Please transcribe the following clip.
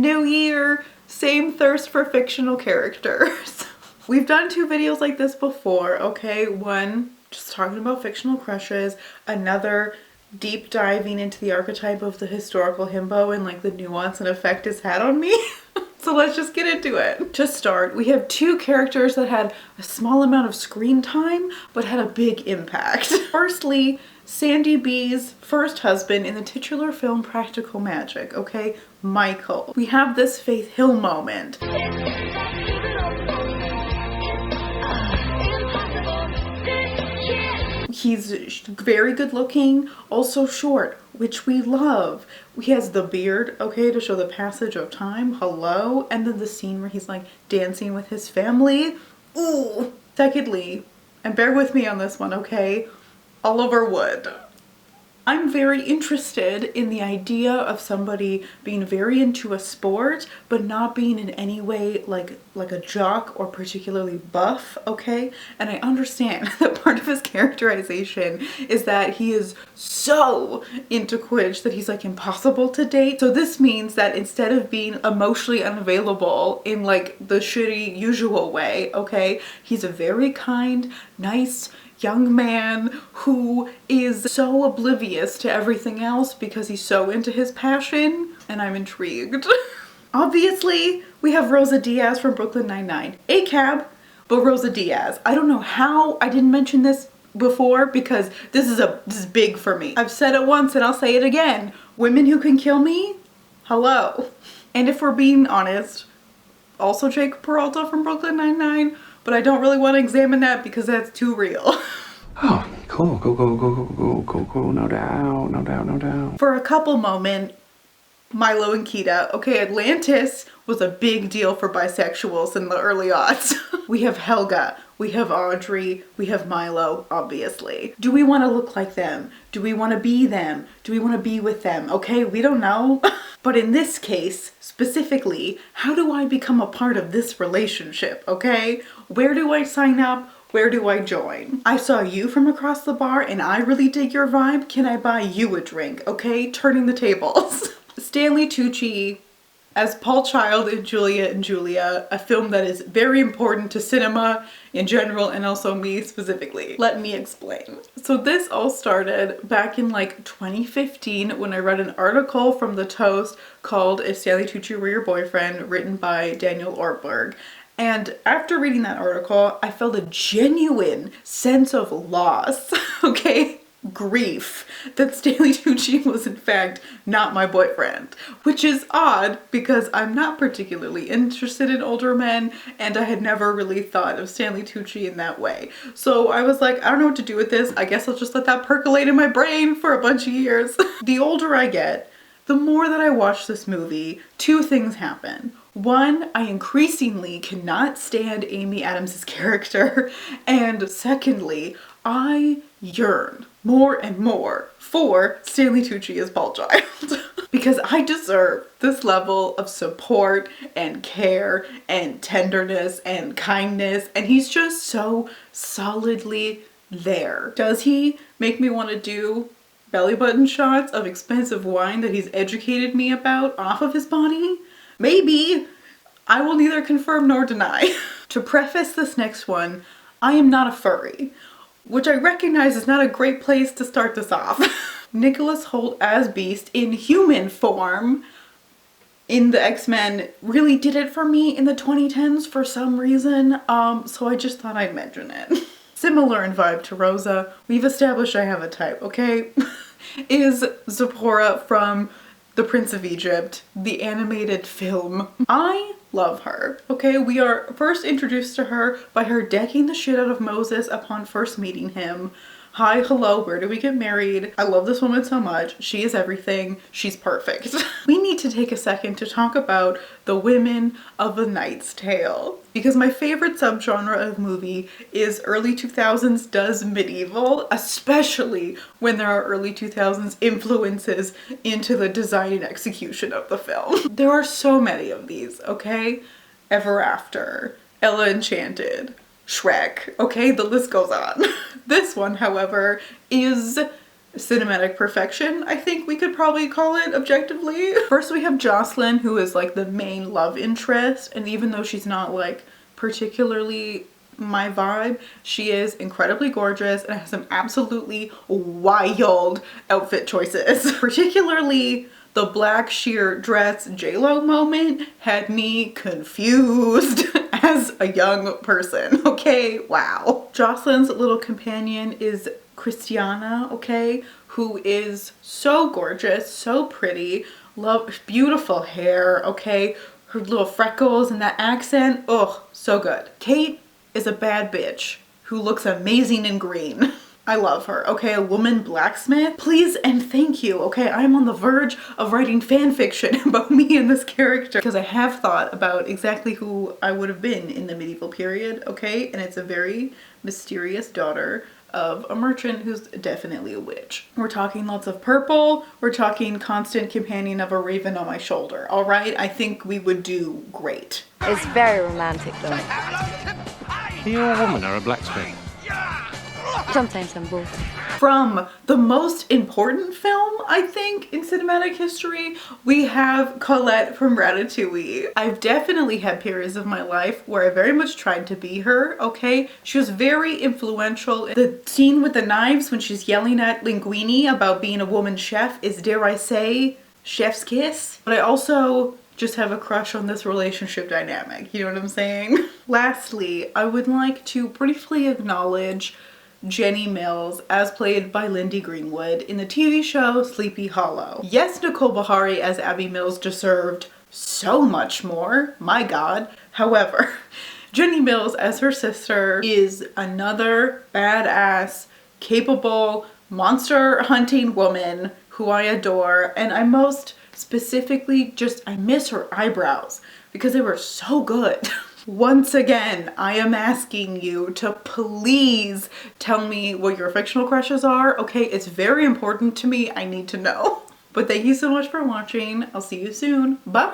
New year, same thirst for fictional characters. We've done 2 videos like this before, okay? One, just talking about fictional crushes. Another, deep diving into the archetype of the historical himbo and like the nuance and effect it's had on me. So let's just get into it. To start, we have 2 characters that had a small amount of screen time, but had a big impact. Firstly, Sandy B's first husband in the titular film Practical Magic, okay? Michael. We have this Faith Hill moment. He's very good looking, also short, which we love. He has the beard, okay, to show the passage of time. Hello. And then the scene where he's like dancing with his family. Ooh. Secondly, and bear with me on this one, okay? Oliver Wood. I'm very interested in the idea of somebody being very into a sport, but not being in any way like a jock or particularly buff, okay? And I understand that part of his characterization is that he is so into Quidditch that he's like impossible to date. So this means that instead of being emotionally unavailable in like the shitty usual way, okay, he's a very kind, nice, young man who is so oblivious to everything else because he's so into his passion, and I'm intrigued. Obviously, we have Rosa Diaz from Brooklyn Nine-Nine. ACAB, but Rosa Diaz. I don't know how I didn't mention this before because this is big for me. I've said it once and I'll say it again. Women who can kill me, hello. And if we're being honest, also Jake Peralta from Brooklyn Nine-Nine, but I don't really want to examine that because that's too real. Oh, cool, cool, no doubt. For a couple moment, Milo and Kita, okay, Atlantis was a big deal for bisexuals in the early aughts. We have Helga, we have Audrey, we have Milo, obviously. Do we want to look like them? Do we want to be them? Do we want to be with them? Okay, we don't know. But in this case, specifically, how do I become a part of this relationship, okay? Where do I sign up? Where do I join? I saw you from across the bar and I really dig your vibe. Can I buy you a drink, okay? Turning the tables. Stanley Tucci as Paul Child in Julia and Julia, a film that is very important to cinema in general and also me specifically. Let me explain. So this all started back in like 2015 when I read an article from The Toast called If Stanley Tucci Were Your Boyfriend, written by Daniel Ortberg. And after reading that article, I felt a genuine sense of loss, okay? Grief that Stanley Tucci was in fact not my boyfriend, which is odd because I'm not particularly interested in older men and I had never really thought of Stanley Tucci in that way. So I was like, I don't know what to do with this. I guess I'll just let that percolate in my brain for a bunch of years. The older I get, the more that I watch this movie, 2 things happen. One, I increasingly cannot stand Amy Adams' character, and secondly, I yearn more and more for Stanley Tucci as Paul Child. Because I deserve this level of support and care and tenderness and kindness, and he's just so solidly there. Does he make me want to do belly button shots of expensive wine that he's educated me about off of his body? Maybe. I will neither confirm nor deny. To preface this next one, I am not a furry, which I recognize is not a great place to start this off. Nicholas Holt as Beast in human form in the X-Men really did it for me in the 2010s for some reason, so I just thought I'd mention it. Similar in vibe to Rosa, we've established I have a type, okay? Is Zipporah from The Prince of Egypt, the animated film. I love her, okay? We are first introduced to her by her decking the shit out of Moses upon first meeting him. Hi, hello, where do we get married? I love this woman so much. She is everything. She's perfect. We need to take a second to talk about the women of A Knight's Tale, because my favorite subgenre of movie is early 2000s does medieval, especially when there are early 2000s influences into the design and execution of the film. There are so many of these, okay? Ever After, Ella Enchanted, Shrek, okay, the list goes on. This one, however, is cinematic perfection, I think we could probably call it objectively. First we have Jocelyn, who is like the main love interest, and even though she's not like particularly my vibe, she is incredibly gorgeous and has some absolutely wild outfit choices. Particularly the black sheer dress J-Lo moment had me confused as a young person, okay? Wow. Jocelyn's little companion is Christiana, okay, who is so gorgeous, so pretty, love, beautiful hair, okay, her little freckles and that accent, oh, so good. Kate is a bad bitch who looks amazing in green. I love her, okay, a woman blacksmith. Please and thank you, okay? I'm on the verge of writing fan fiction about me and this character because I have thought about exactly who I would have been in the medieval period, okay? And it's a very mysterious daughter of a merchant who's definitely a witch. We're talking lots of purple. We're talking constant companion of a raven on my shoulder, all right? I think we would do great. It's very romantic though. Are you a woman or a blacksmith? Sometimes I'm both. From the most important film, I think, in cinematic history, we have Collette from Ratatouille. I've definitely had periods of my life where I very much tried to be her, okay? She was very influential. The scene with the knives when she's yelling at Linguini about being a woman chef is, dare I say, chef's kiss. But I also just have a crush on this relationship dynamic, you know what I'm saying? Lastly, I would like to briefly acknowledge Jenny Mills, as played by Lindy Greenwood in the TV show Sleepy Hollow. Yes, Nicole Beharie as Abby Mills deserved so much more, my god. However, Jenny Mills as her sister is another badass, capable, monster hunting woman who I adore, and I most specifically I miss her eyebrows because they were so good. Once again, I am asking you to please tell me what your fictional crushes are, okay? It's very important to me. I need to know. But thank you so much for watching. I'll see you soon. Bye!